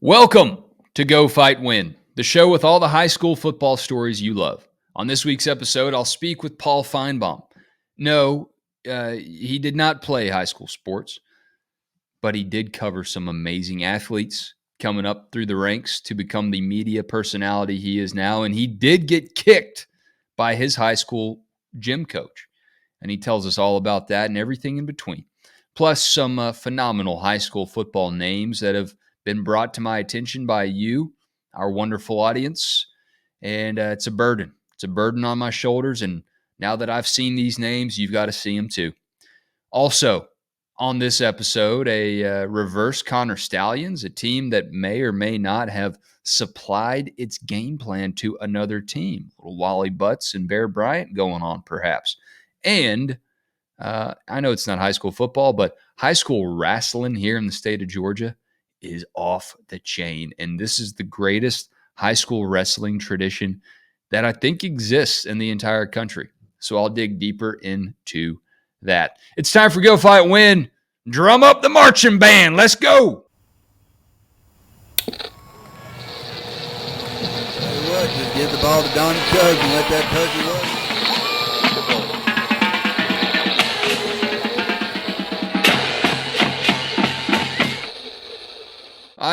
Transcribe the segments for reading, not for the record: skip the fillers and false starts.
Welcome to Go Fight Win, the show with all the high school football stories you love. On this week's episode, I'll speak with Paul Finebaum. No, he did not play high school sports, but he did cover some amazing athletes coming up through the ranks to become the media personality he is now. And he did get kicked by his high school gym coach. And he tells us all about that and everything in between. Plus some phenomenal high school football names that have been brought to my attention by you, our wonderful audience. And it's a burden. It's a burden on my shoulders. And now that I've seen these names, you've got to see them too. Also, on this episode, a reverse Connor Stallions, a team that may or may not have supplied its game plan to another team. Little Wally Butts and Bear Bryant going on, perhaps. And I know it's not high school football, but high school wrasslin here in the state of Georgia is off the chain. And this is the greatest high school wrestling tradition that I think exists in the entire country. So I'll dig deeper into that. It's time for Go Fight Win. Drum up the marching band. Let's go. Tell you what, just give the ball to Donnie Tug and let that turkey run.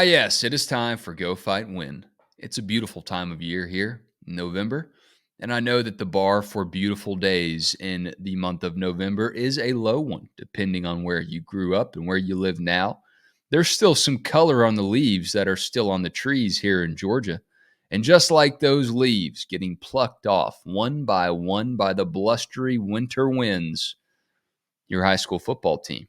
Yes, it is time for Go Fight Win. It's a beautiful time of year here in November, and I know that the bar for beautiful days in the month of November is a low one, depending on where you grew up and where you live now. There's still some color on the leaves that are still on the trees here in Georgia, and just like those leaves getting plucked off one by the blustery winter winds, your high school football team,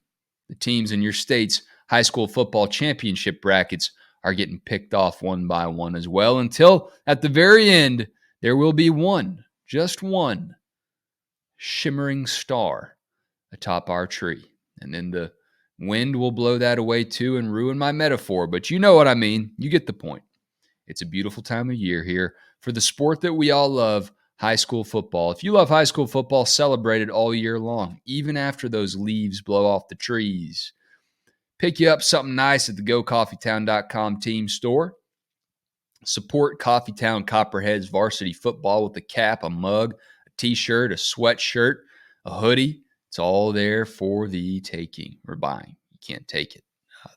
the teams in your state's high school football championship brackets are getting picked off one by one as well, until at the very end, there will be one, just one, shimmering star atop our tree. And then the wind will blow that away too and ruin my metaphor, but you know what I mean. You get the point. It's a beautiful time of year here for the sport that we all love, high school football. If you love high school football, celebrate it all year long, even after those leaves blow off the trees. Pick you up something nice at the GoCoffeeTown.com team store. Support Coffeetown Copperheads varsity football with a cap, a mug, a t-shirt, a sweatshirt, a hoodie. It's all there for the taking or buying. You can't take it.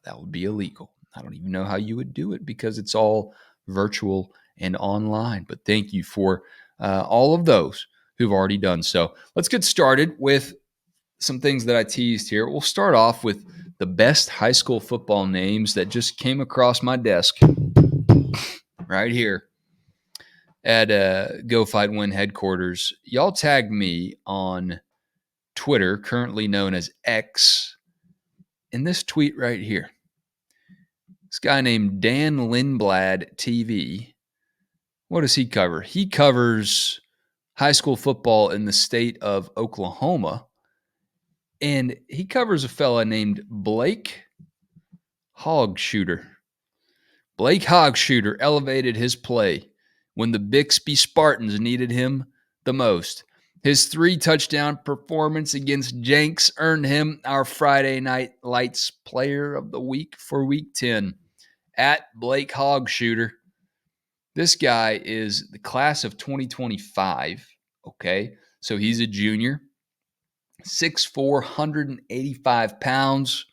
That would be illegal. I don't even know how you would do it because it's all virtual and online. But thank you for all of those who've already done so. Let's get started with some things that I teased here. We'll start off with the best high school football names that just came across my desk right here at Go Fight Win headquarters. Y'all tagged me on Twitter, currently known as X, in this tweet right here. This guy named Dan Lindblad TV. What does he cover? He covers high school football in the state of Oklahoma. And he covers a fella named Blake Hogshooter. Blake Hogshooter elevated his play when the Bixby Spartans needed him the most. His 3-touchdown performance against Jenks earned him our Friday Night Lights Player of the Week for Week 10. At Blake Hogshooter. This guy is the class of 2025. Okay, so he's a junior. 6'4", 185 pounds,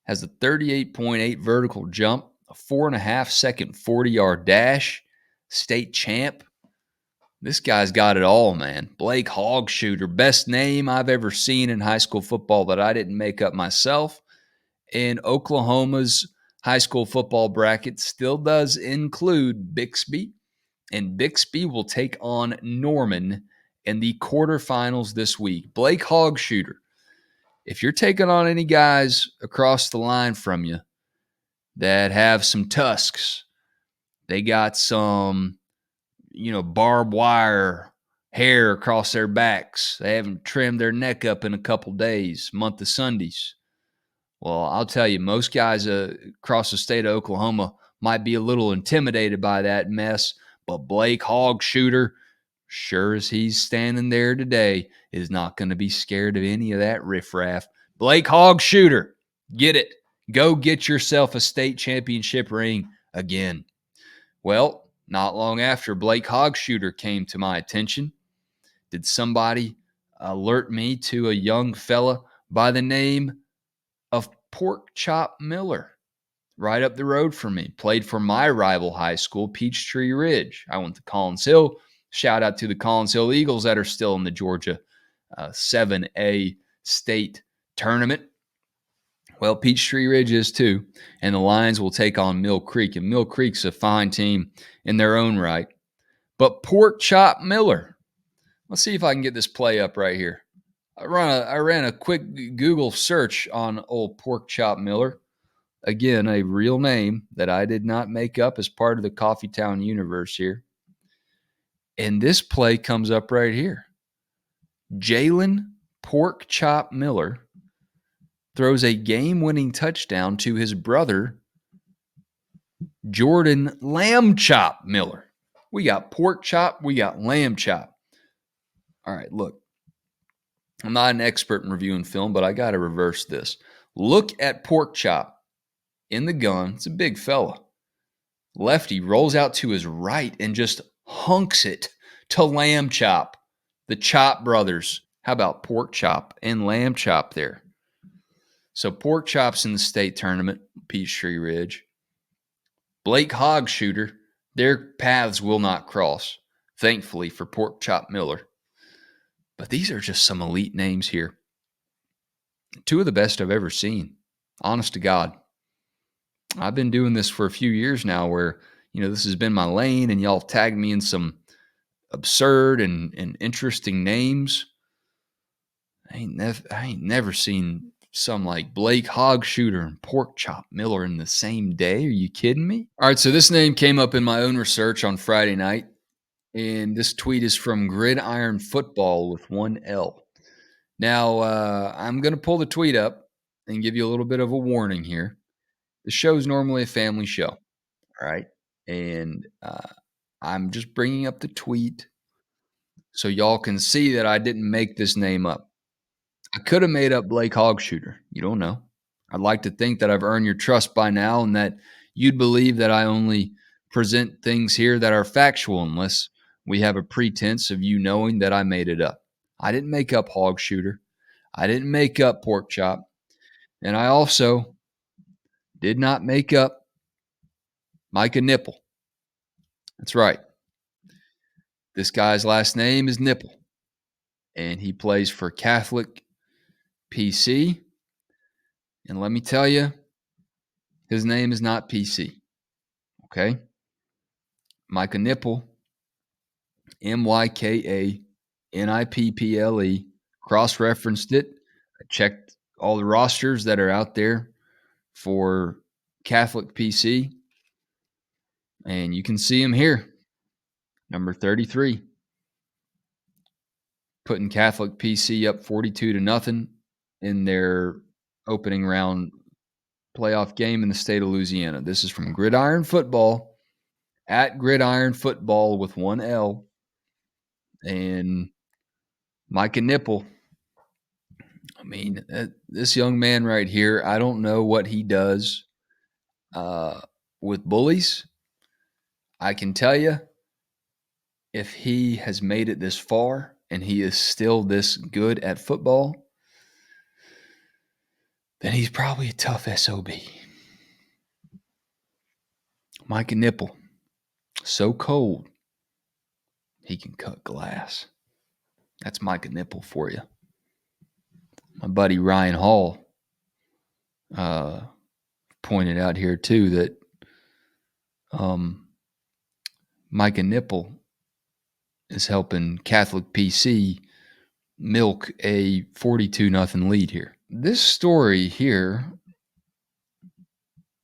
has a 38.8 vertical jump, a 4.5-second 40-yard dash, state champ. This guy's got it all, man. Blake Hogshooter, best name I've ever seen in high school football that I didn't make up myself. And Oklahoma's high school football bracket still does include Bixby, and Bixby will take on Norman in the quarterfinals this week. Blake Hogshooter, if you're taking on any guys across the line from you that have some tusks, they got some, barbed wire hair across their backs, they haven't trimmed their neck up in a couple days, month of Sundays. Well, I'll tell you, most guys across the state of Oklahoma might be a little intimidated by that mess, but Blake Hogshooter, sure as he's standing there today, is not going to be scared of any of that riffraff. Blake Hogshooter, get it. Go get yourself a state championship ring again. Well, not long after Blake Hogshooter came to my attention, did somebody alert me to a young fella by the name of Pork Chop Miller, right up the road from me. Played for my rival high school, Peachtree Ridge. I went to Collins Hill. Shout out to the Collins Hill Eagles that are still in the Georgia 7A state tournament. Well, Peachtree Ridge is too, and the Lions will take on Mill Creek, and Mill Creek's a fine team in their own right. But Pork Chop Miller, let's see if I can get this play up right here. I ran a quick Google search on old Pork Chop Miller. Again, a real name that I did not make up as part of the Coffeetown universe here. And this play comes up right here. Jalen Pork Chop Miller throws a game-winning touchdown to his brother, Jordan Lamb Chop Miller. We got Pork Chop, we got Lamb Chop. All right, look. I'm not an expert in reviewing film, but I got to reverse this. Look at Pork Chop in the gun. It's a big fella. Lefty rolls out to his right and just hunks it to Lamb Chop, the Chop brothers. How about Pork Chop and Lamb Chop there? So Pork Chop's in the state tournament, Peachtree Ridge. Blake Hogshooter, their paths will not cross, thankfully for Pork Chop Miller. But these are just some elite names here. Two of the best I've ever seen. Honest to God. I've been doing this for a few years now where, this has been my lane and y'all tagged me in some absurd and interesting names. I ain't never seen some like Blake Hogshooter and Pork Chop Miller in the same day. Are you kidding me? All right, so this name came up in my own research on Friday night. And this tweet is from Gridiron Football with one L. Now, I'm going to pull the tweet up and give you a little bit of a warning here. The show's normally a family show, all right? And I'm just bringing up the tweet so y'all can see that I didn't make this name up. I could have made up Blake Hogshooter. You don't know. I'd like to think that I've earned your trust by now and that you'd believe that I only present things here that are factual unless we have a pretense of you knowing that I made it up. I didn't make up Hogshooter. I didn't make up Pork Chop. And I also did not make up Myka Nipple. That's right. This guy's last name is Nipple. And he plays for Catholic PC. And let me tell you, his name is not PC. Okay? Myka Nipple, Mykaniple, cross-referenced it. I checked all the rosters that are out there for Catholic PC, and you can see him here, number 33, putting Catholic PC up 42-0 in their opening round playoff game in the state of Louisiana. This is from Gridiron Football, at Gridiron Football with one L, and Myka Nipple. I mean, this young man right here, I don't know what he does with bullies. I can tell you, if he has made it this far and he is still this good at football, then he's probably a tough SOB. Myka Nipple, so cold, he can cut glass. That's Myka Nipple for you. My buddy Ryan Hall pointed out here too that Myka Nipple is helping Catholic PC milk a 42-0 lead here. This story here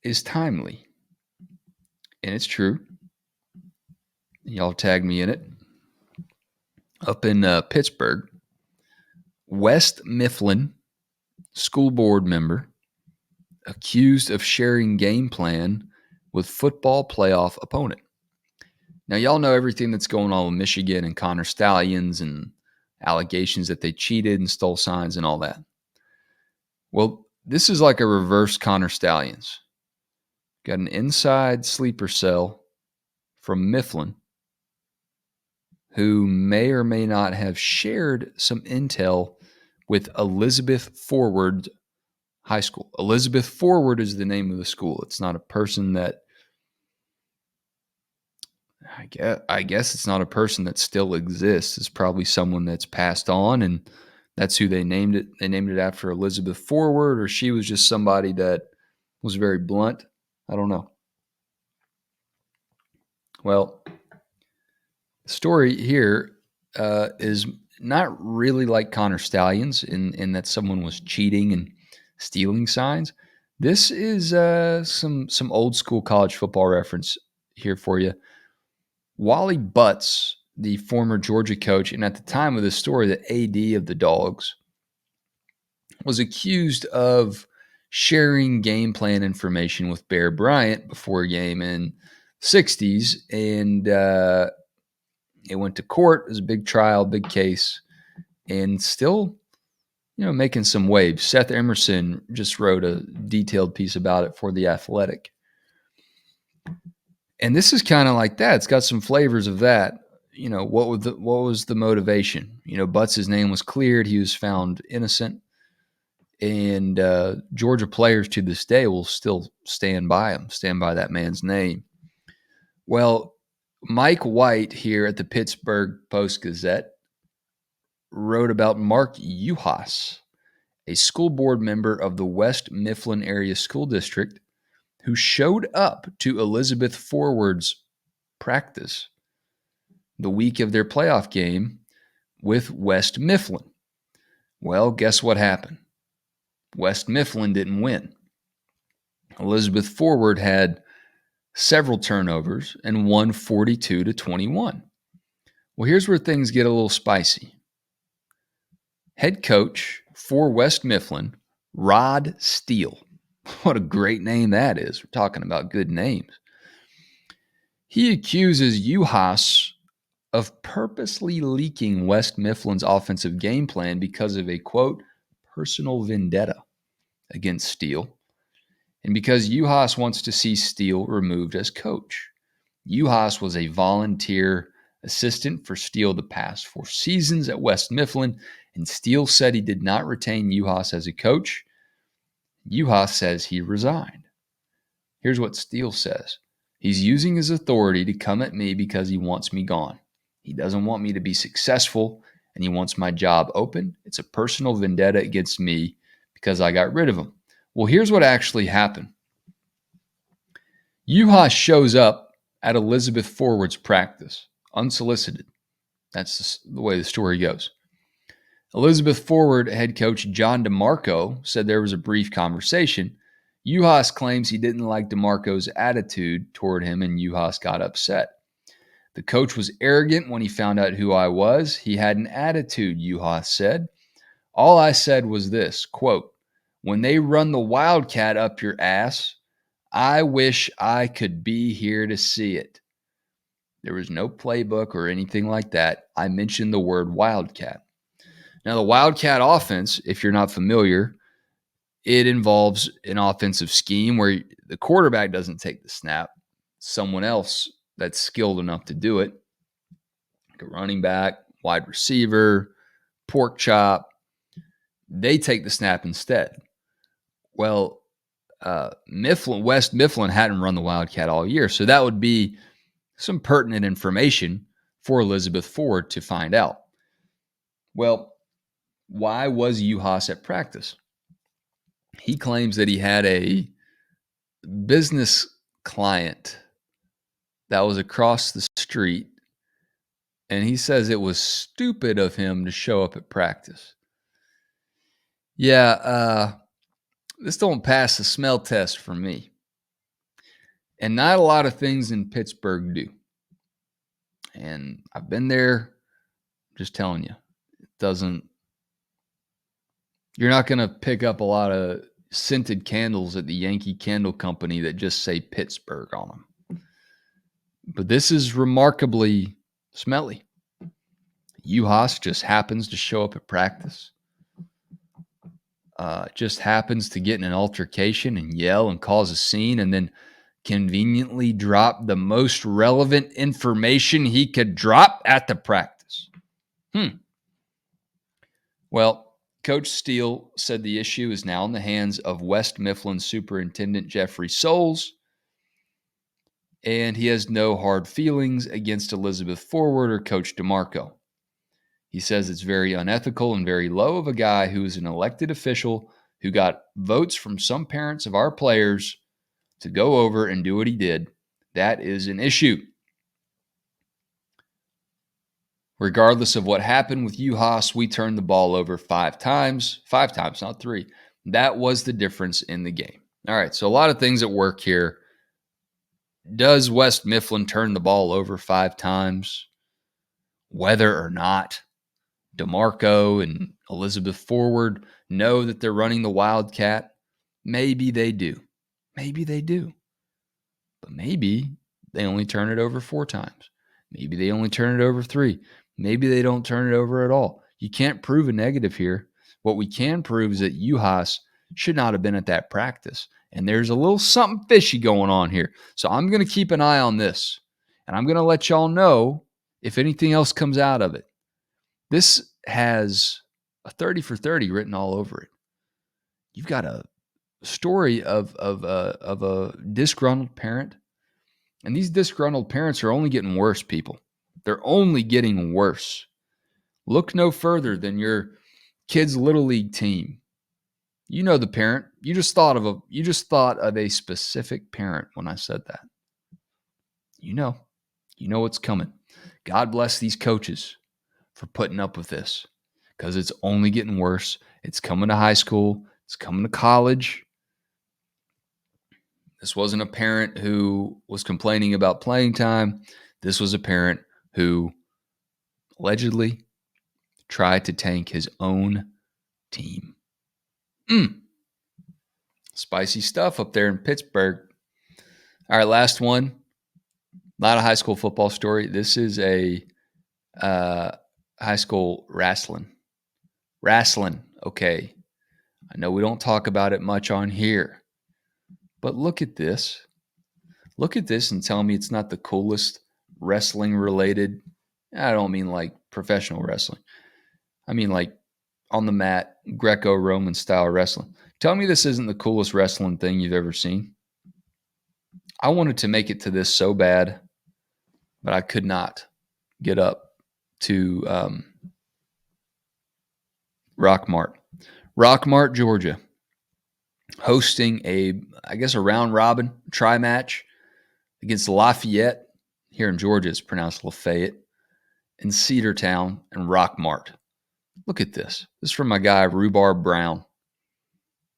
is timely, and it's true. Y'all tagged me in it. Up in Pittsburgh, West Mifflin school board member accused of sharing game plan with football playoff opponent. Now, y'all know everything that's going on with Michigan and Connor Stallions and allegations that they cheated and stole signs and all that. Well, This is like a reverse Connor Stallions. Got an inside sleeper cell from Mifflin, who may or may not have shared some intel with Elizabeth Forward High School. Elizabeth Forward is the name of the school. It's not a person that I guess it's not a person that still exists. It's probably someone that's passed on, and that's who they named it. They named it after Elizabeth Forward, or she was just somebody that was very blunt. I don't know. Well, the story here is not really like Connor Stallions in that someone was cheating and stealing signs. This is some old school college football reference here for you. Wally Butts, the former Georgia coach, and at the time of this story, the AD of the Dogs, was accused of sharing game plan information with Bear Bryant before a game in the 60s. And it went to court. It was a big trial, big case, and still, making some waves. Seth Emerson just wrote a detailed piece about it for The Athletic. And this is kind of like that. It's got some flavors of that. What was the motivation? Butts' name was cleared. He was found innocent. And Georgia players to this day will still stand by him, stand by that man's name. Well, Mike White here at the Pittsburgh Post-Gazette wrote about Mark Uhas, a school board member of the West Mifflin Area School District, who showed up to Elizabeth Forward's practice the week of their playoff game with West Mifflin. Well, guess what happened? West Mifflin didn't win. Elizabeth Forward had several turnovers and won 42-21. Well, here's where things get a little spicy. Head coach for West Mifflin, Rod Steele. What a great name that is. We're talking about good names. He accuses Uhas of purposely leaking West Mifflin's offensive game plan because of a, quote, personal vendetta against Steele, and because Uhas wants to see Steele removed as coach. Uhas was a volunteer assistant for Steele the past 4 seasons at West Mifflin, and Steele said he did not retain Uhas as a coach. Uhas says he resigned. Here's what Steele says. He's using his authority to come at me because he wants me gone. He doesn't want me to be successful, and he wants my job open. It's a personal vendetta against me because I got rid of him. Well, here's what actually happened. Uhas shows up at Elizabeth Forward's practice, unsolicited. That's the way the story goes. Elizabeth Forward head coach John DeMarco said there was a brief conversation. Uhas claims he didn't like DeMarco's attitude toward him, and Uhas got upset. The coach was arrogant when he found out who I was. He had an attitude, Uhas said. All I said was this, quote, when they run the Wildcat up your ass, I wish I could be here to see it. There was no playbook or anything like that. I mentioned the word Wildcat. Now, the Wildcat offense, if you're not familiar, it involves an offensive scheme where the quarterback doesn't take the snap. Someone else that's skilled enough to do it, like a running back, wide receiver, pork chop, they take the snap instead. Well, West Mifflin hadn't run the Wildcat all year, so that would be some pertinent information for Elizabeth Ford to find out. Well, why was Uhas at practice? He claims that he had a business client that was across the street, and he says it was stupid of him to show up at practice. Yeah, this don't pass the smell test for me. And not a lot of things in Pittsburgh do. And I've been there, just telling you, it doesn't, you're not going to pick up a lot of scented candles at the Yankee Candle Company that just say Pittsburgh on them. But this is remarkably smelly. Uhas just happens to show up at practice. just happens to get in an altercation and yell and cause a scene and then conveniently drop the most relevant information he could drop at the practice. Well, Coach Steele said the issue is now in the hands of West Mifflin Superintendent Jeffrey Souls, and he has no hard feelings against Elizabeth Forward or Coach DeMarco. He says it's very unethical and very low of a guy who is an elected official who got votes from some parents of our players to go over and do what he did. That is an issue. Regardless of what happened with UHAS, we turned the ball over 5 times. 5 times, not 3. That was the difference in the game. All right, so a lot of things at work here. Does West Mifflin turn the ball over 5 times? Whether or not DeMarco and Elizabeth Forward know that they're running the Wildcat, maybe they do. Maybe they do. But maybe they only turn it over 4 times. Maybe they only turn it over 3. Maybe they don't turn it over at all. You can't prove a negative here. What we can prove is that UHAS should not have been at that practice. And there's a little something fishy going on here. So I'm going to keep an eye on this. And I'm going to let y'all know if anything else comes out of it. This has a 30 for 30 written all over it. You've got a story of a disgruntled parent. And these disgruntled parents are only getting worse, people. They're only getting worse. Look no further than your kid's little league team. You know the parent. You just thought of a specific parent when I said that. You know what's coming. God bless these coaches for putting up with this, because it's only getting worse. It's coming to high school. It's coming to college. This wasn't a parent who was complaining about playing time. This was a parent who allegedly tried to tank his own team. Spicy stuff up there in Pittsburgh. All right, last one. Not a high school football story. This is a high school wrasslin. Wrasslin, okay. I know we don't talk about it much on here, but look at this. Look at this and tell me it's not the coolest wrestling related. I don't mean like professional wrestling. I mean like on the mat, Greco-Roman style wrestling. Tell me this isn't the coolest wrestling thing you've ever seen. I wanted to make it to this so bad, but I could not get up to Rockmart, Georgia, hosting a round robin try match against Lafayette. Here in Georgia, it's pronounced Lafayette, and Cedartown and Rockmart. Look at this. This is from my guy, Rhubarb Brown.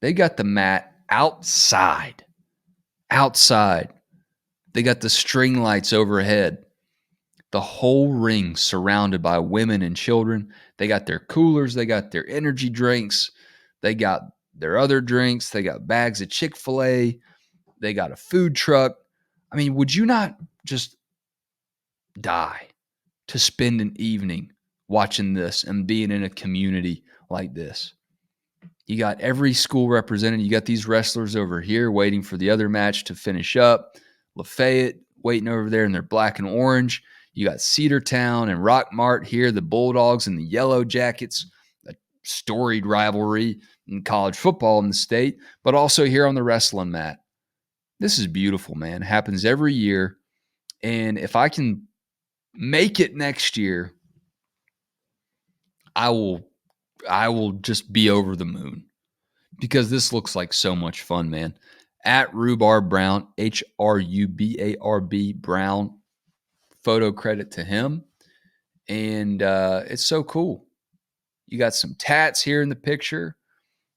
They got the mat outside. They got the string lights overhead. The whole ring surrounded by women and children. They got their coolers. They got their energy drinks. They got their other drinks. They got bags of Chick-fil-A. They got a food truck. I mean, would you not just die to spend an evening watching this and being in a community like this? You got every school represented. You got these wrestlers over here waiting for the other match to finish up. Lafayette waiting over there in their black and orange. You got Cedartown and Rockmart here, the Bulldogs and the Yellow Jackets, a storied rivalry in college football in the state, but also here on the wrestling mat. This is beautiful, man. It happens every year. And if I can make it next year, I will just be over the moon, because this looks like so much fun, man. At Rhubarb Brown, Hrubarb Brown, photo credit to him. And it's so cool. You got some tats here in the picture.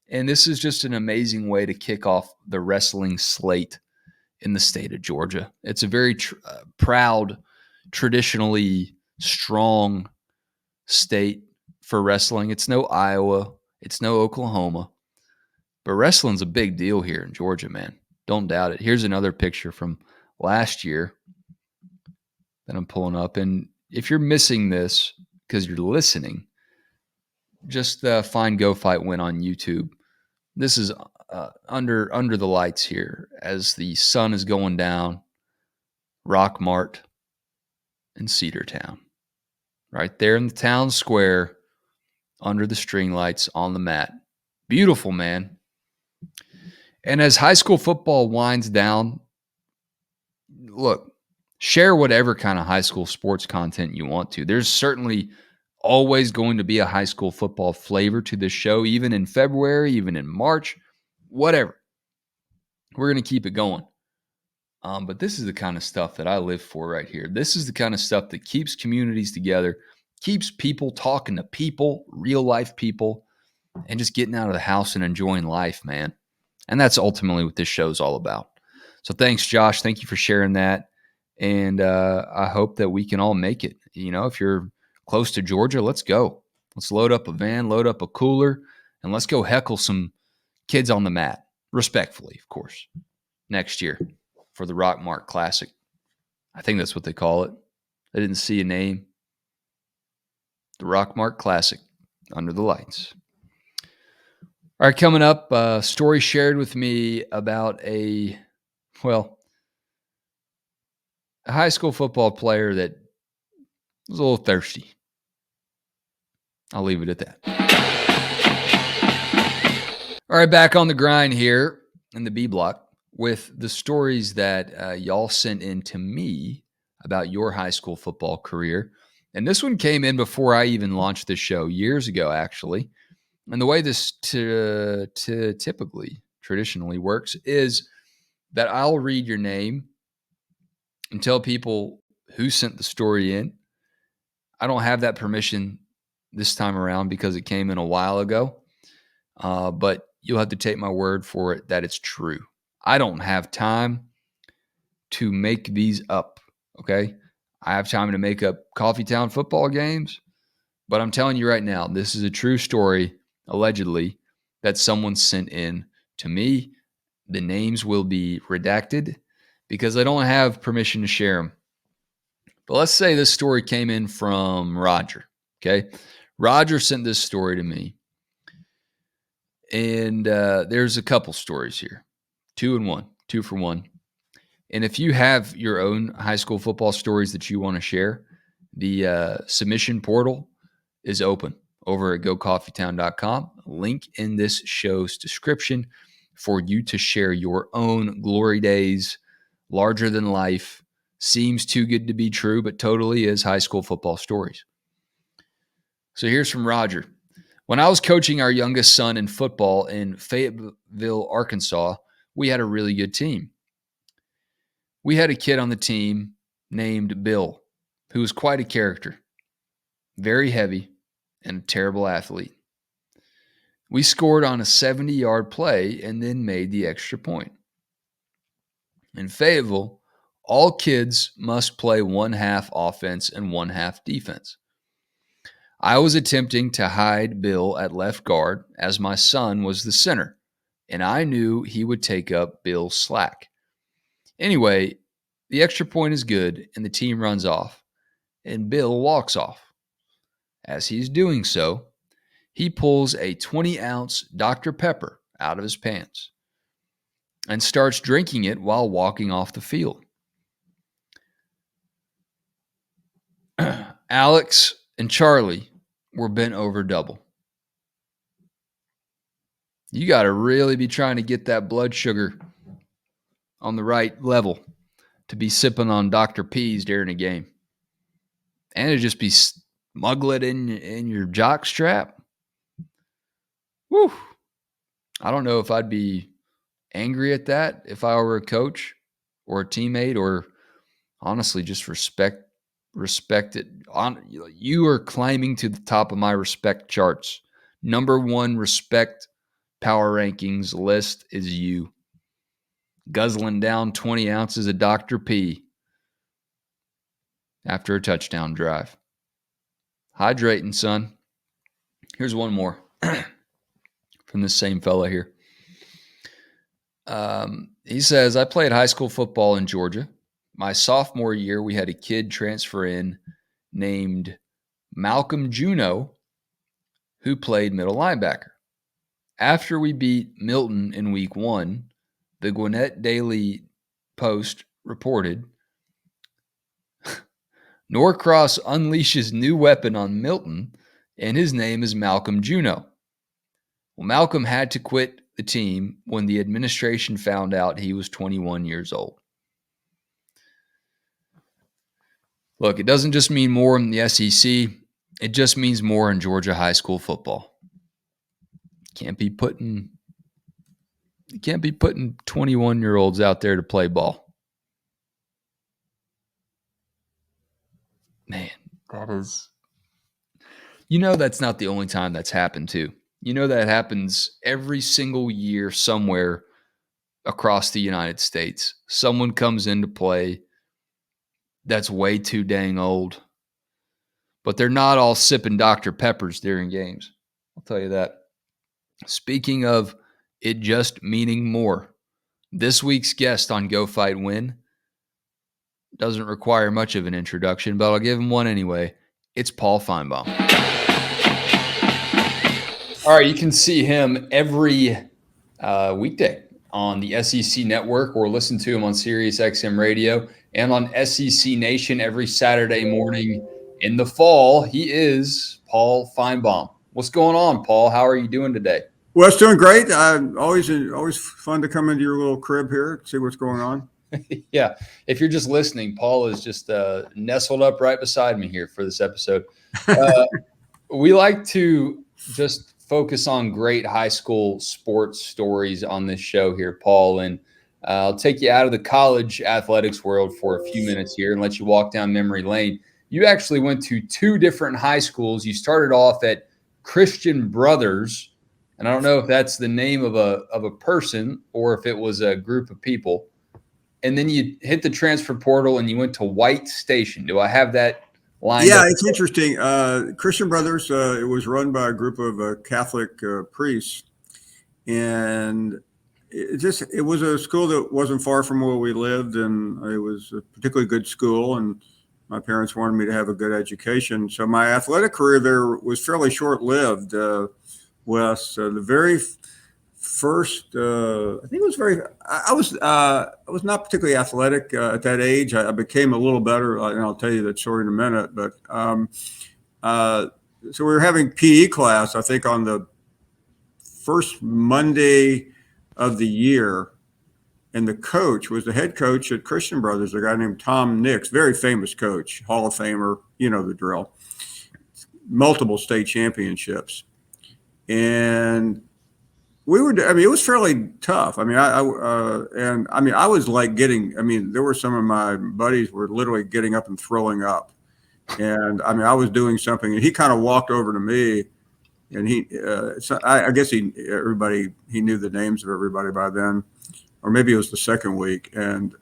And this is just an amazing way to kick off the wrestling slate in the state of Georgia. It's a very proud, traditionally strong state for wrestling. It's no Iowa. It's no Oklahoma. But wrestling's a big deal here in Georgia, man. Don't doubt it. Here's another picture from last year that I'm pulling up. And if you're missing this because you're listening, just find Go Fight Win on YouTube This is under the lights here as the sun is going down. Rock Mart in Cedartown, right there in the town square, under the string lights on the mat. Beautiful, man. And as high school football winds down, look, share whatever kind of high school sports content you want to. There's certainly always going to be a high school football flavor to this show, even in February, even in March, whatever. We're going to keep it going. But this is the kind of stuff that I live for right here. This is the kind of stuff that keeps communities together, keeps people talking to people, real life people, and just getting out of the house and enjoying life, man. And that's ultimately what this show's all about. So thanks, Josh. Thank you for sharing that. And I hope that we can all make it. You know, if you're close to Georgia, let's go. Let's load up a van, load up a cooler, and let's go heckle some kids on the mat. Respectfully, of course. Next year for the Rock Mart Classic. I think that's what they call it. I didn't see a name. The Rock Mart Classic, under the lights. All right, coming up, a story shared with me about a high school football player that was a little thirsty. I'll leave it at that. All right, back on the grind here in the B block with the stories that y'all sent in to me about your high school football career. And this one came in before I even launched this show, years ago, actually. And the way this traditionally works is that I'll read your name and tell people who sent the story in. I don't have that permission this time around because it came in a while ago. But you'll have to take my word for it that it's true. I don't have time to make these up, okay? I have time to make up Coffeetown football games, but I'm telling you right now, this is a true story, allegedly, that someone sent in to me. The names will be redacted because I don't have permission to share them. But let's say this story came in from Roger, okay? Roger sent this story to me. And there's a couple stories here. 2 for 1. And if you have your own high school football stories that you want to share, the submission portal is open over at gocoffeetown.com. Link in this show's description for you to share your own glory days, larger than life, seems too good to be true, but totally is high school football stories. So here's from Roger. When I was coaching our youngest son in football in Fayetteville, Arkansas, we had a really good team. We had a kid on the team named Bill, who was quite a character, very heavy, and a terrible athlete. We scored on a 70-yard play and then made the extra point. In Fayetteville, all kids must play one half offense and one half defense. I was attempting to hide Bill at left guard as my son was the center, and I knew he would take up Bill's slack. Anyway, the extra point is good, and the team runs off, and Bill walks off. As he's doing so, he pulls a 20-ounce Dr. Pepper out of his pants and starts drinking it while walking off the field. Alex and Charlie were bent over double. You got to really be trying to get that blood sugar on the right level to be sipping on Dr. P's during a game. And to just be smugglin in your jock strap. Whew. I don't know if I'd be angry at that if I were a coach or a teammate, or honestly just respect it. You are climbing to the top of my respect charts. Number 1 respect power rankings list is you. Guzzling down 20 ounces of Dr. P after a touchdown drive. Hydrating, son. Here's one more from this same fella here. He says, I played high school football in Georgia. My sophomore year, we had a kid transfer in named Malcolm Juno who played middle linebacker. after we beat Milton in week 1, the Gwinnett Daily Post reported Norcross unleashes new weapon on Milton, and his name is Malcolm Juneau. Well, Malcolm had to quit the team when the administration found out he was 21 years old. Look, it doesn't just mean more in the SEC. It just means more in Georgia high school football. You can't be putting 21-year-olds out there to play ball. Man, that is... that's not the only time that's happened, too. That happens every single year somewhere across the United States. Someone comes in to play that's way too dang old. But they're not all sipping Dr. Peppers during games. I'll tell you that. Speaking of it just meaning more, this week's guest on Go Fight Win doesn't require much of an introduction, but I'll give him one anyway. It's Paul Finebaum. All right, you can see him every weekday on the SEC Network, or listen to him on Sirius XM Radio and on SEC Nation every Saturday morning. In the fall, he is Paul Finebaum. What's going on, Paul? How are you doing today? Well, it's doing great. Always fun to come into your little crib here, see what's going on. Yeah. If you're just listening, Paul is just nestled up right beside me here for this episode. We like to just focus on great high school sports stories on this show here, Paul. And I'll take you out of the college athletics world for a few minutes here and let you walk down memory lane. You actually went to 2 different high schools. You started off at Christian Brothers, and I don't know if that's the name of a person or if it was a group of people. And then you hit the transfer portal and you went to White Station. Do I have that lined up? Yeah, it's interesting. Christian Brothers, it was run by a group of Catholic priests, and it was a school that wasn't far from where we lived, and it was a particularly good school, and my parents wanted me to have a good education. So my athletic career there was fairly short-lived. Wes, the very first, I think it was I was not particularly athletic at that age. I became a little better, and I'll tell you that story in a minute. But so we were having PE class, I think, on the first Monday of the year. And the coach was the head coach at Christian Brothers, a guy named Tom Nix, very famous coach, Hall of Famer, you know the drill, multiple state championships. And it was fairly tough. I was like there were some of my buddies were literally getting up and throwing up. And I was doing something, and he kind of walked over to me, and I guess he knew the names of everybody by then. Or maybe it was the second week, and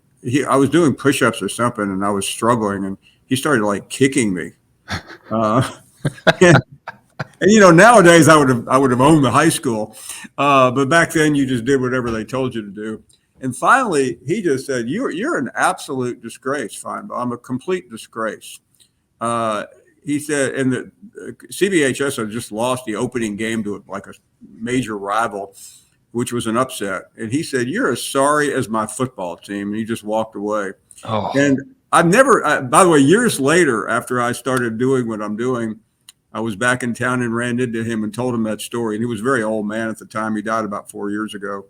I was doing push-ups or something, and I was struggling, and he started like kicking me. And nowadays I would have owned the high school, but back then you just did whatever they told you to do. And finally, he just said, "You're an absolute disgrace, Finebaum. I'm a complete disgrace." He said, and the CBHS had just lost the opening game to like a major rival, which was an upset. And he said, "You're as sorry as my football team." And he just walked away. Oh. And I've never, by the way, years later, after I started doing what I'm doing, I was back in town and ran into him and told him that story. And he was a very old man at the time. He died about 4 years ago.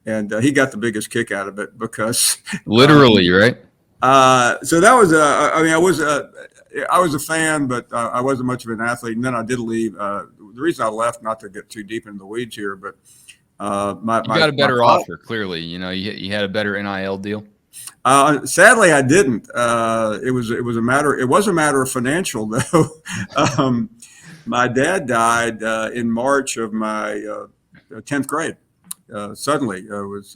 And he got the biggest kick out of it because literally, right? So that was, I was a fan, but I wasn't much of an athlete. And then I did leave. The reason I left, not to get too deep into the weeds here, but you got a better offer. Clearly, you had a better NIL deal. Sadly, I didn't. It was a matter of financial though. My dad died in March of my 10th grade. Suddenly, he was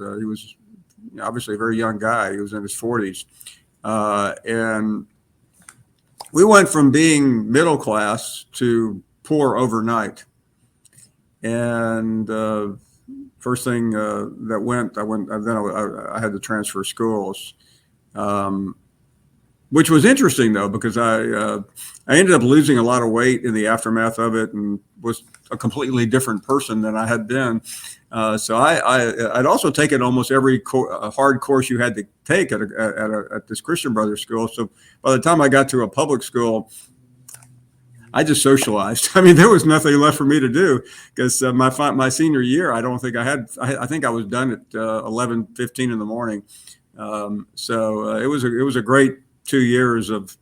obviously a very young guy. He was in his 40s, and we went from being middle class to poor overnight. And first thing I had to transfer schools, which was interesting though, because I ended up losing a lot of weight in the aftermath of it, and was a completely different person than I had been. So I'd also taken almost every hard course you had to take at this Christian Brothers school. So by the time I got to a public school, I just socialized. I mean, there was nothing left for me to do because my senior year, I don't think I think I was done at 11:15 in the morning. So it was a great 2 years at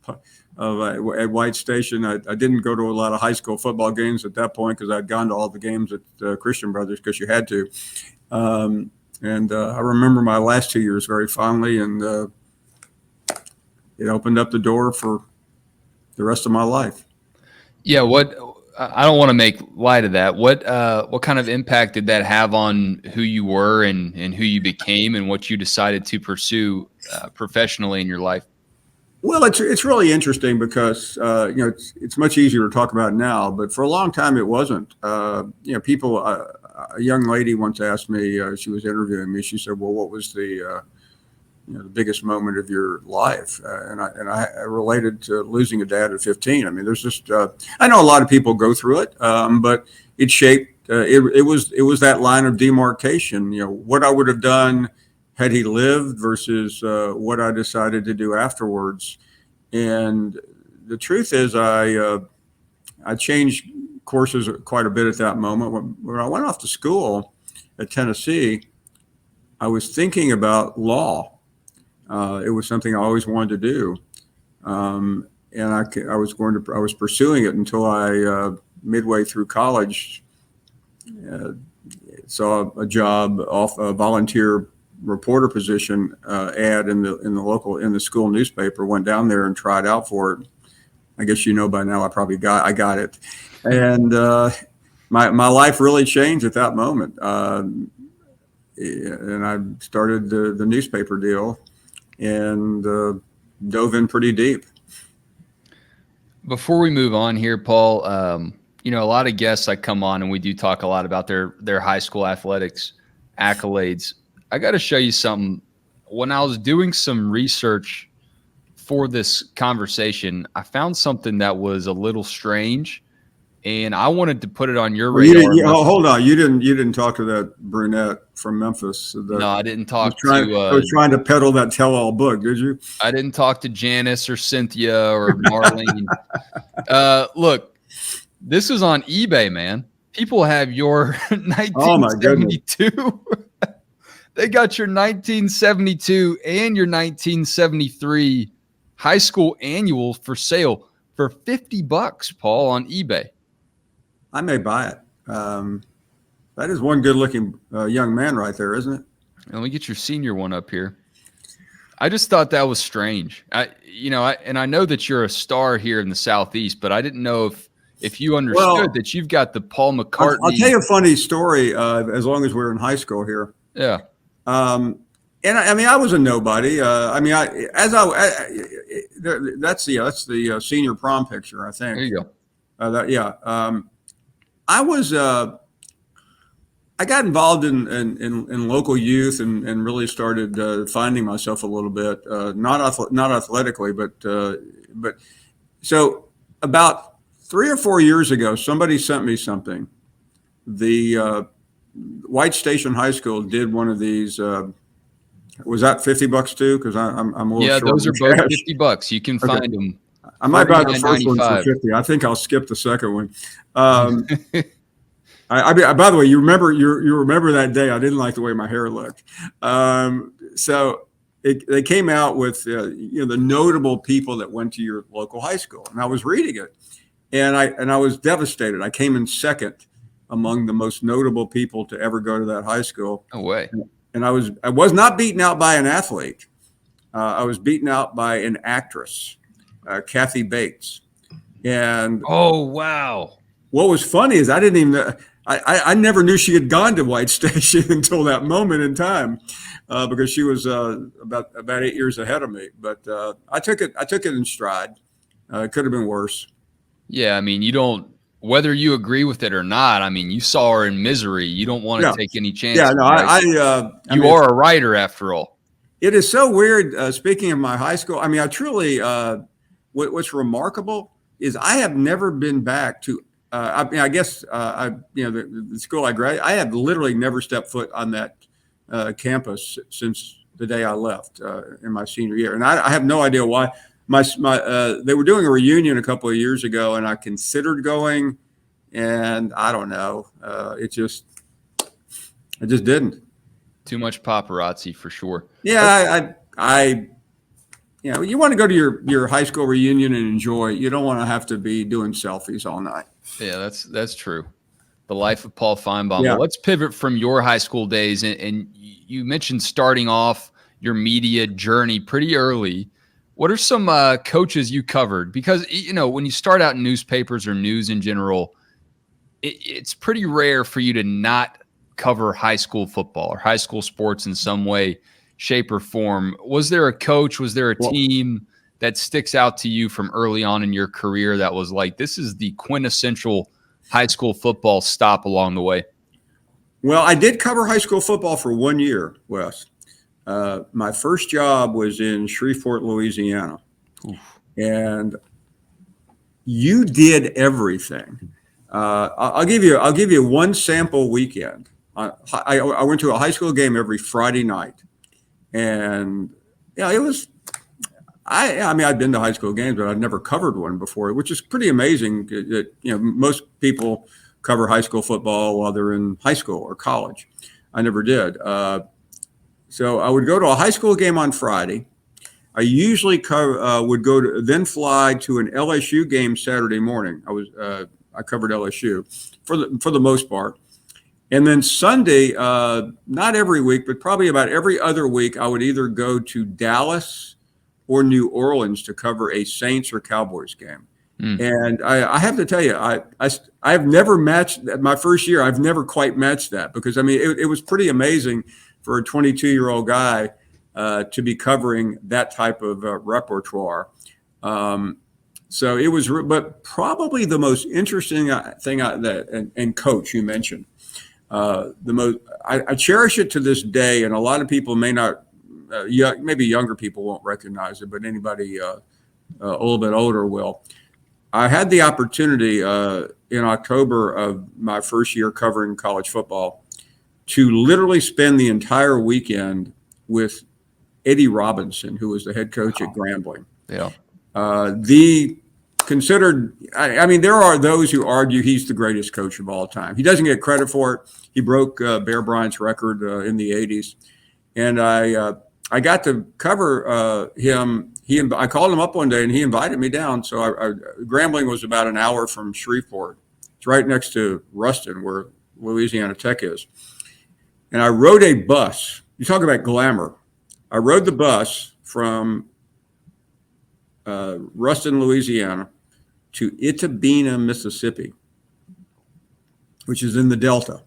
White Station. I didn't go to a lot of high school football games at that point because I'd gone to all the games at Christian Brothers because you had to. And I remember my last 2 years very fondly, and it opened up the door for the rest of my life. Yeah, I don't want to make light of that. What kind of impact did that have on who you were and who you became and what you decided to pursue professionally in your life? Well, it's really interesting because it's much easier to talk about now, but for a long time it wasn't. People. A young lady once asked me. She was interviewing me. She said, "Well, what was the biggest moment of your life?" And I related to losing a dad at 15. I mean, there's just I know a lot of people go through it, but it shaped. It was that line of demarcation. What I would have done had he lived versus what I decided to do afterwards. And the truth is, I changed courses quite a bit at that moment. When I went off to school at Tennessee, I was thinking about law. It was something I always wanted to do, and I was pursuing it until I midway through college saw a job off a volunteer reporter position ad in the school newspaper. Went down there and tried out for it. I guess by now I got it, and my life really changed at that moment. And I started the newspaper deal and dove in pretty deep. Before we move on here, Paul, a lot of guests I come on and we do talk a lot about their high school athletics accolades. I got to show you something. When I was doing some research for this conversation, I found something that was a little strange, and I wanted to put it on your radar. Hold on, you didn't talk to that brunette from Memphis. No, I didn't talk I was trying to peddle that tell-all book. Did you? I didn't talk to Janice or Cynthia or Marlene. Look, this is on eBay, man. People have your 1972. They got your 1972 and your 1973 high school annual for sale for $50, Paul, on eBay. I may buy it. That is one good-looking young man right there, isn't it? Let me get your senior one up here. I just thought that was strange. I know that you're a star here in the Southeast, but I didn't know if you understood that you've got the Paul McCartney. I'll tell you a funny story. As long as we're in high school here. Yeah. And I was a nobody. That's the senior prom picture, I think. There you go. I got involved in local youth and really started finding myself a little bit, not athletically, but so about 3 or 4 years ago, somebody sent me something. The White Station High School did one of these. Was that $50 too? Because I'm a little short. Yeah, those are both $50. You can find them. I might buy the first one for $50. I think I'll skip the second one. By the way, you remember that day? I didn't like the way my hair looked. So they came out with the notable people that went to your local high school, and I was reading it, and I was devastated. I came in second among the most notable people to ever go to that high school. No way. And I was not beaten out by an athlete. I was beaten out by an actress, Kathy Bates. And oh wow! What was funny is I didn't even. I never knew she had gone to White Station until that moment in time, because she was about 8 years ahead of me. But I took it in stride. It could have been worse. Yeah, I mean, you don't. Whether you agree with it or not, I mean, you saw her in misery. You don't want to take any chances. Yeah, no, right? You are a writer after all. It is so weird. Speaking of my high school, I mean, I truly. What's remarkable is I have never been back to I guess the school I graduated, I have literally never stepped foot on that campus since the day I left in my senior year, and I have no idea why. They were doing a reunion a couple of years ago, and I considered going, and I don't know, I just didn't. Too much paparazzi for sure. Yeah, you want to go to your high school reunion and enjoy. You don't want to have to be doing selfies all night. Yeah, that's true. The life of Paul Finebaum. Yeah. Well, let's pivot from your high school days, and you mentioned starting off your media journey pretty early. What are some coaches you covered? Because when you start out in newspapers or news in general, it's pretty rare for you to not cover high school football or high school sports in some way, shape, or form. Was there a coach? Was there a team that sticks out to you from early on in your career that was like, this is the quintessential high school football stop along the way? Well, I did cover high school football for 1 year, Wes. My first job was in Shreveport, Louisiana. Oof. And you did everything. I'll give you one sample weekend. I went to a high school game every Friday night, and it was. I mean, I'd been to high school games, but I'd never covered one before, which is pretty amazing. That most people cover high school football while they're in high school or college. I never did. So I would go to a high school game on Friday. I usually would then fly to an LSU game Saturday morning. I covered LSU for the most part. And then Sunday, not every week, but probably about every other week, I would either go to Dallas or New Orleans to cover a Saints or Cowboys game. And I have to tell you, I've never matched my first year. I've never quite matched that because, I mean, it was pretty amazing for a 22-year-old guy to be covering that type of repertoire. So it was, but probably the most interesting thing and coach you mentioned, I cherish it to this day, and a lot of people may not, maybe younger people won't recognize it, but anybody a little bit older will. I had the opportunity in October of my first year covering college football to literally spend the entire weekend with Eddie Robinson, who was the head coach at Grambling. Yeah. I mean, there are those who argue he's the greatest coach of all time. He doesn't get credit for it. He broke Bear Bryant's record in the 80s. And I got to cover him. I called him up one day and he invited me down. So Grambling was about an hour from Shreveport. It's right next to Ruston, where Louisiana Tech is. And I rode a bus. You talk about glamour. I rode the bus from Ruston, Louisiana to Itabena, Mississippi, which is in the Delta.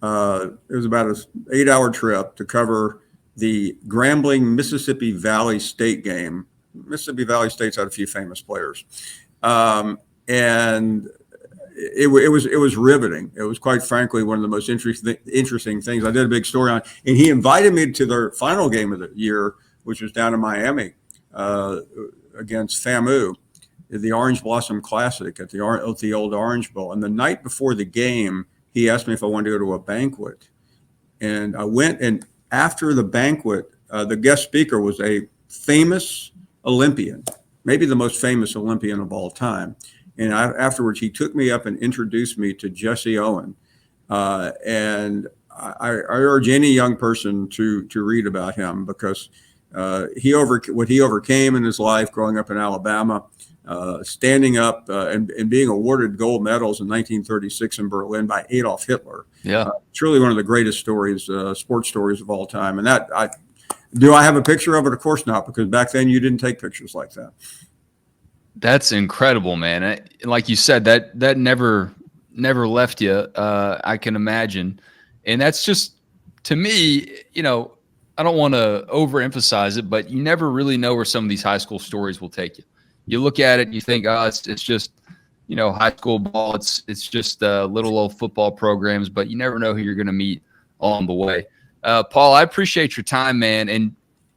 It was about an 8-hour trip to cover the Grambling Mississippi Valley State game. Mississippi Valley State's had a few famous players. And it was riveting. It was, quite frankly, one of the most interesting things. I did a big story on it. And he invited me to their final game of the year, which was down in Miami against FAMU, the Orange Blossom Classic at the old Orange Bowl. And the night before the game, he asked me if I wanted to go to a banquet. And I went, and after the banquet, the guest speaker was a famous Olympian, maybe the most famous Olympian of all time. And afterwards, he took me up and introduced me to Jesse Owen. And I urge any young person to read about him, because what he overcame in his life growing up in Alabama, standing up and being awarded gold medals in 1936 in Berlin by Adolf Hitler. Yeah, truly one of the greatest stories, sports stories of all time. And do I have a picture of it? Of course not, because back then you didn't take pictures like that. That's incredible, man. Like you said, that never left you. I can imagine, and that's just, to me, I don't want to overemphasize it, but you never really know where some of these high school stories will take you. You look at it and you think, oh, it's just, high school ball. It's just little old football programs, but you never know who you're going to meet along the way. Paul, I appreciate your time, man. And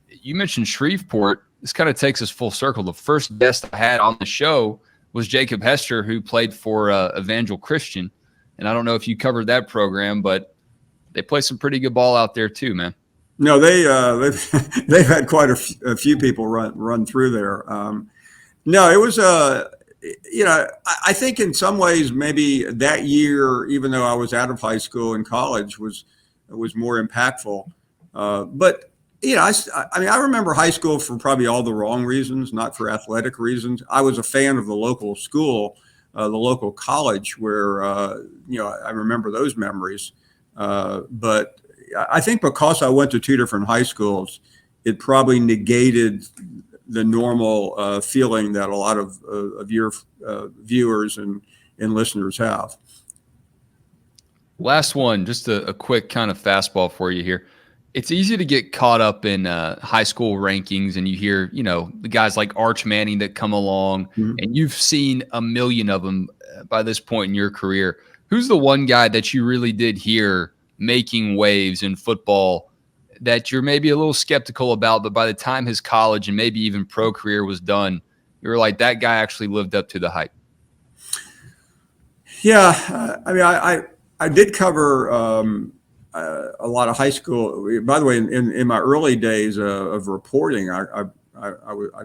you mentioned Shreveport. This kind of takes us full circle. The first guest I had on the show was Jacob Hester, who played for Evangel Christian. And I don't know if you covered that program, but they play some pretty good ball out there too, man. No, they've had quite a few people run through there. No, it was I think in some ways maybe that year, even though I was out of high school and college, was more impactful. But I remember high school for probably all the wrong reasons, not for athletic reasons. I was a fan of the local school, the local college, where I remember those memories. But I think because I went to two different high schools, it probably negated the normal feeling that a lot of your viewers and listeners have. Last one, just a quick kind of fastball for you here. It's easy to get caught up in high school rankings, and you hear, the guys like Arch Manning that come along, and you've seen a million of them by this point in your career. Who's the one guy that you really did hear making waves in football that you're maybe a little skeptical about, but by the time his college and maybe even pro career was done, you were like, that guy actually lived up to the hype? Yeah. I did cover a lot of high school. By the way, in my early days of reporting, I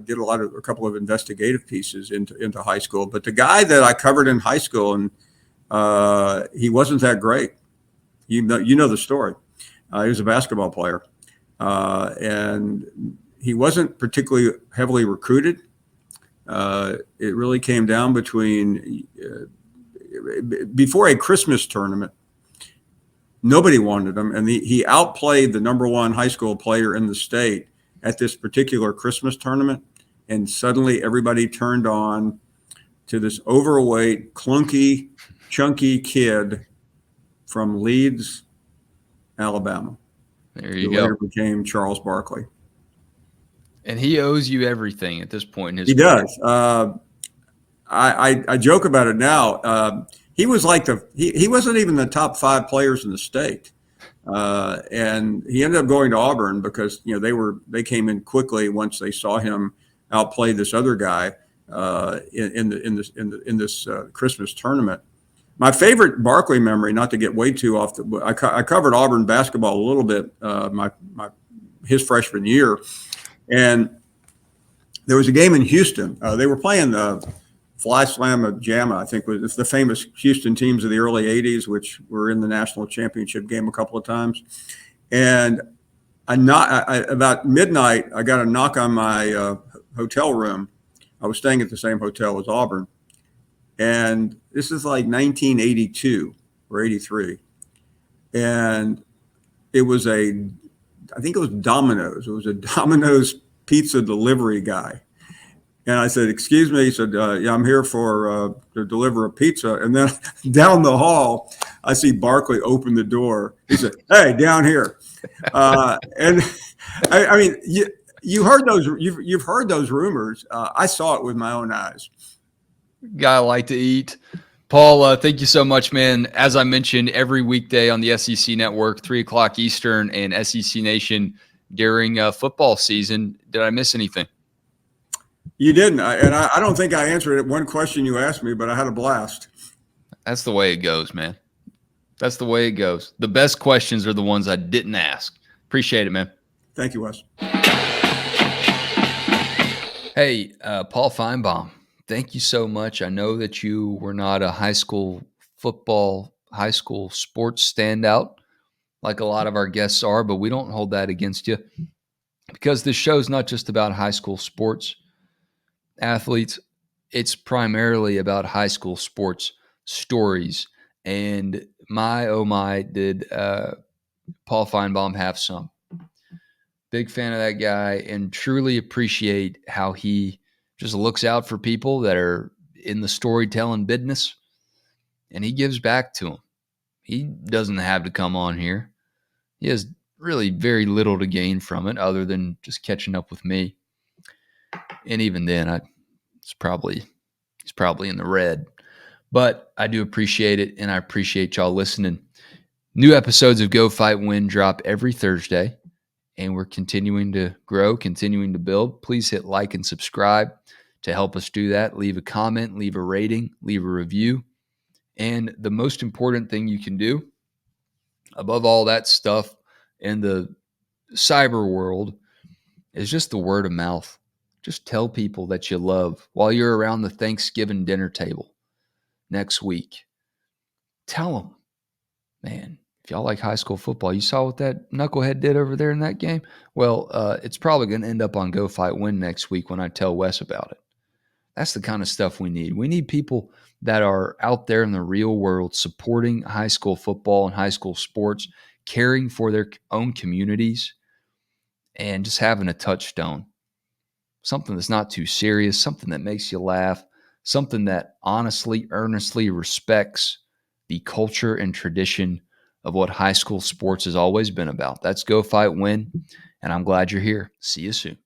did a couple of investigative pieces into high school. But the guy that I covered in high school, and he wasn't that great. You know the story. He was a basketball player, and he wasn't particularly heavily recruited. It really came down before a Christmas tournament. Nobody wanted him, and he outplayed the number one high school player in the state at this particular Christmas tournament. And suddenly everybody turned on to this overweight, clunky, chunky kid from Leeds, Alabama. There you who go. Later became Charles Barkley. And he owes you everything at this point in his career. He does. I joke about it now. He was like he wasn't even the top 5 players in the state. And he ended up going to Auburn because, they came in quickly once they saw him outplay this other guy in this Christmas tournament. My favorite Barkley memory, not to get way too off I covered Auburn basketball a little bit his freshman year, and there was a game in Houston. They were playing the Fly Slamma Jamma, I think was the famous Houston teams of the early 80s, which were in the national championship game a couple of times. And about midnight, I got a knock on my hotel room. I was staying at the same hotel as Auburn. And this is like 1982 or 83. And it was I think it was Domino's. It was a Domino's pizza delivery guy. And I said, "Excuse me." He said, "Yeah, I'm here to deliver a pizza." And then down the hall, I see Barkley open the door. He said, "Hey, down here." And I mean, you've heard those rumors. I saw it with my own eyes. Guy I like to eat. Paul, thank you so much, man. As I mentioned, every weekday on the SEC Network, 3:00 Eastern, and SEC Nation during football season. Did I miss anything? You didn't. I don't think I answered it. One question you asked me, but I had a blast. That's the way it goes, man. That's the way it goes. The best questions are the ones I didn't ask. Appreciate it, man. Thank you, Wes. Hey, Paul Finebaum, thank you so much. I know that you were not a high school sports standout like a lot of our guests are, but we don't hold that against you because this show is not just about high school sports athletes. It's primarily about high school sports stories. And did Paul Finebaum have some. Big fan of that guy and truly appreciate how he just looks out for people that are in the storytelling business, and he gives back to them. He doesn't have to come on here. He has really very little to gain from it other than just catching up with me. And even then, he's probably in the red. But I do appreciate it, and I appreciate y'all listening. New episodes of Go Fight Win drop every Thursday, and we're continuing to grow, continuing to build. Please hit like and subscribe. To help us do that, leave a comment, leave a rating, leave a review. And the most important thing you can do, above all that stuff in the cyber world, is just the word of mouth. Just tell people that you love while you're around the Thanksgiving dinner table next week. Tell them, man, if y'all like high school football, you saw what that knucklehead did over there in that game? Well, it's probably going to end up on Go Fight Win next week when I tell Wes about it. That's the kind of stuff we need. We need people that are out there in the real world supporting high school football and high school sports, caring for their own communities, and just having a touchstone. Something that's not too serious, something that makes you laugh, something that honestly, earnestly respects the culture and tradition of what high school sports has always been about. That's Go Fight Win, and I'm glad you're here. See you soon.